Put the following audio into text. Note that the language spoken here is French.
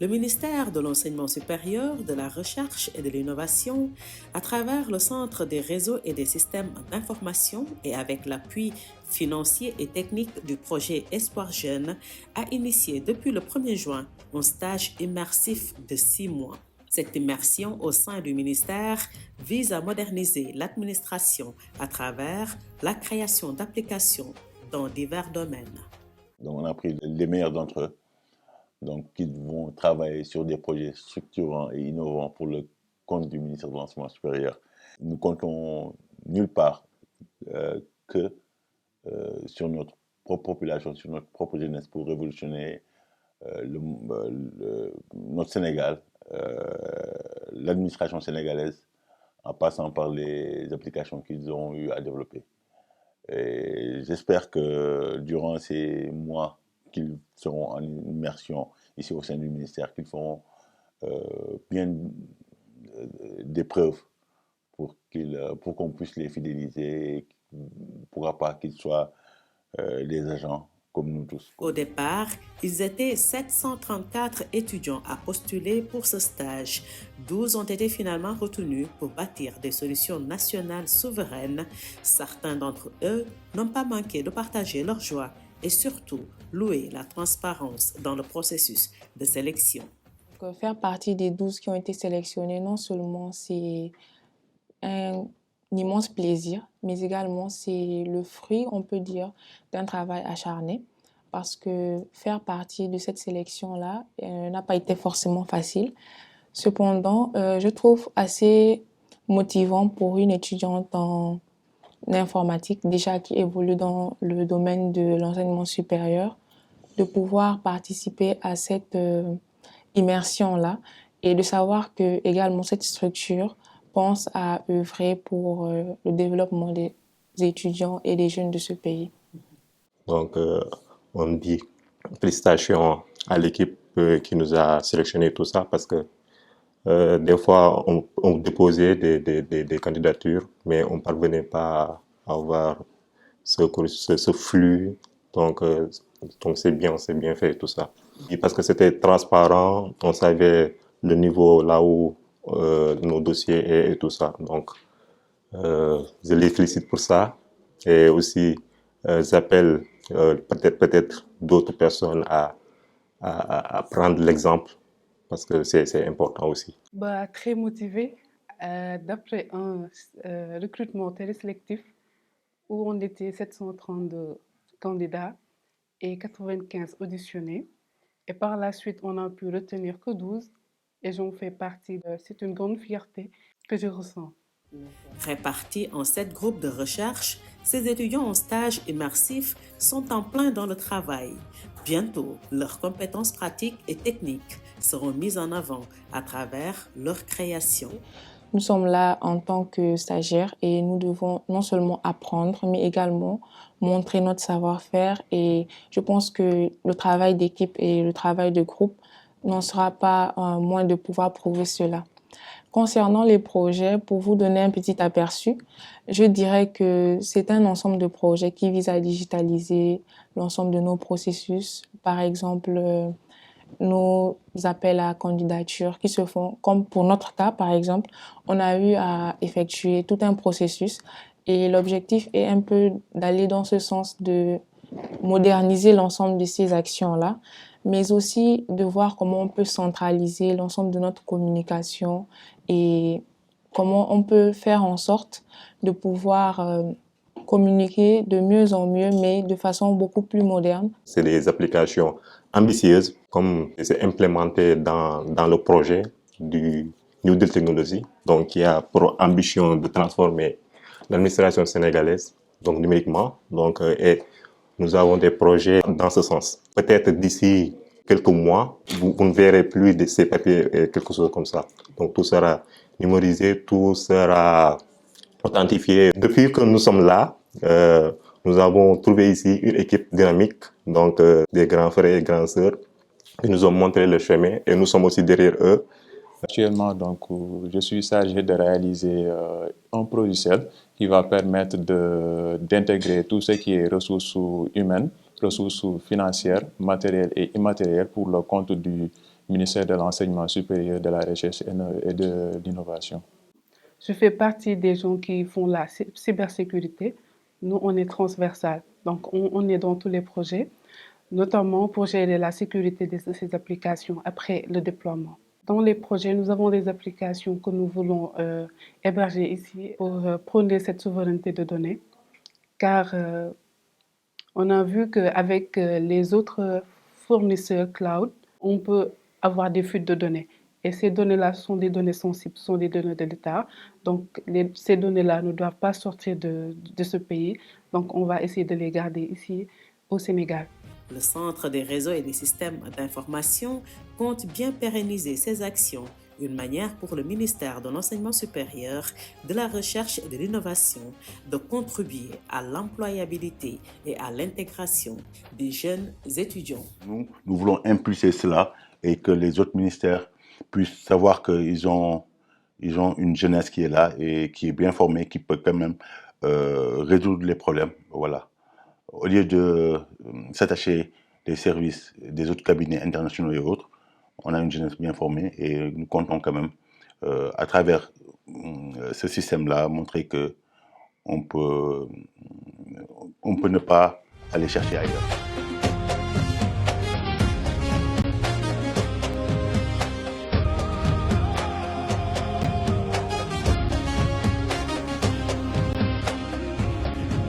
Le ministère de l'Enseignement supérieur, de la Recherche et de l'Innovation, à travers le Centre des réseaux et des systèmes d'information et avec l'appui financier et technique du projet Espoir Jeune, a initié depuis le 1er juin un stage immersif de 6 mois. Cette immersion au sein du ministère vise à moderniser l'administration à travers la création d'applications dans divers domaines. Donc on a pris les meilleurs d'entre eux, donc qui vont travailler sur des projets structurants et innovants pour le compte du ministère de l'Enseignement supérieur. Nous comptons nulle part que sur notre propre population, sur notre propre jeunesse pour révolutionner notre Sénégal, l'administration sénégalaise, en passant par les applications qu'ils ont eu à développer. Et j'espère que durant ces mois qu'ils seront en immersion ici au sein du ministère, qu'ils feront bien des preuves pour qu'on puisse les fidéliser, pourra pas qu'ils soient des agents comme nous tous. Au départ, ils étaient 734 étudiants à postuler pour ce stage. 12 ont été finalement retenus pour bâtir des solutions nationales souveraines. Certains d'entre eux n'ont pas manqué de partager leur joie et surtout louer la transparence dans le processus de sélection. Faire partie des 12 qui ont été sélectionnés, non seulement c'est un immense plaisir, mais également c'est le fruit, on peut dire, d'un travail acharné. Parce que faire partie de cette sélection-là n'a pas été forcément facile. Cependant, je trouve assez motivant pour une étudiante en informatique, déjà qui évolue dans le domaine de l'enseignement supérieur, de pouvoir participer à cette immersion-là et de savoir que également cette structure pense à œuvrer pour le développement des étudiants et des jeunes de ce pays. Donc, on dit félicitations à l'équipe qui nous a sélectionnés, tout ça, parce que des fois, on déposait des candidatures, mais on ne parvenait pas à avoir ce flux. Donc c'est bien fait, tout ça. Et parce que c'était transparent, on savait le niveau là où nos dossiers est et tout ça. Donc, je les félicite pour ça. Et aussi, j'appelle peut-être d'autres personnes à prendre l'exemple parce que c'est important aussi. Très motivée d'après un recrutement télésélectif où on était 732 candidats et 95 auditionnés. Et par la suite, on n'a pu retenir que 12 et j'en fais partie. C'est une grande fierté que je ressens. Répartis en 7 groupes de recherche, ces étudiants en stage immersif sont en plein dans le travail. Bientôt, leurs compétences pratiques et techniques seront mises en avant à travers leur création. Nous sommes là en tant que stagiaires et nous devons non seulement apprendre, mais également montrer notre savoir-faire. Et je pense que le travail d'équipe et le travail de groupe n'en sera pas moins de pouvoir prouver cela. Concernant les projets, pour vous donner un petit aperçu, je dirais que c'est un ensemble de projets qui visent à digitaliser l'ensemble de nos processus. Par exemple, nos appels à candidature qui se font, comme pour notre cas par exemple, on a eu à effectuer tout un processus et l'objectif est un peu d'aller dans ce sens de moderniser l'ensemble de ces actions-là, mais aussi de voir comment on peut centraliser l'ensemble de notre communication et comment on peut faire en sorte de pouvoir communiquer de mieux en mieux, mais de façon beaucoup plus moderne. C'est des applications ambitieuses, comme c'est implémenté dans le projet du New Deal Technology, donc qui a pour ambition de transformer l'administration sénégalaise, donc numériquement. Donc, et nous avons des projets dans ce sens. Peut-être d'ici quelques mois, vous ne verrez plus de ces papiers et quelque chose comme ça. Donc tout sera numérisé, tout sera authentifié. Depuis que nous sommes là, nous avons trouvé ici une équipe dynamique, donc des grands frères et grandes sœurs qui nous ont montré le chemin et nous sommes aussi derrière eux. Actuellement, donc, je suis chargé de réaliser un logiciel qui va permettre d'intégrer tout ce qui est ressources humaines, ressources financières, matérielles et immatérielles pour le compte du ministère de l'Enseignement supérieur, de la Recherche et de l'Innovation? Je fais partie des gens qui font la cybersécurité. Nous, on est transversal, donc on est dans tous les projets, notamment pour gérer la sécurité de ces applications après le déploiement. Dans les projets, nous avons des applications que nous voulons héberger ici pour prôner cette souveraineté de données, car on a vu qu'avec les autres fournisseurs cloud, on peut avoir des fuites de données. Et ces données-là sont des données sensibles, sont des données de l'État. Donc, ces données-là ne doivent pas sortir de ce pays. Donc, on va essayer de les garder ici au Sénégal. Le Centre des réseaux et des systèmes d'information compte bien pérenniser ses actions, une manière pour le ministère de l'Enseignement supérieur, de la Recherche et de l'Innovation de contribuer à l'employabilité et à l'intégration des jeunes étudiants. Nous voulons impulser cela et que les autres ministères puissent savoir qu'ils ont une jeunesse qui est là et qui est bien formée, qui peut quand même résoudre les problèmes. Voilà. Au lieu de s'attacher des services des autres cabinets internationaux et autres, on a une jeunesse bien formée et nous comptons quand même, à travers ce système-là, montrer que on peut ne pas aller chercher ailleurs.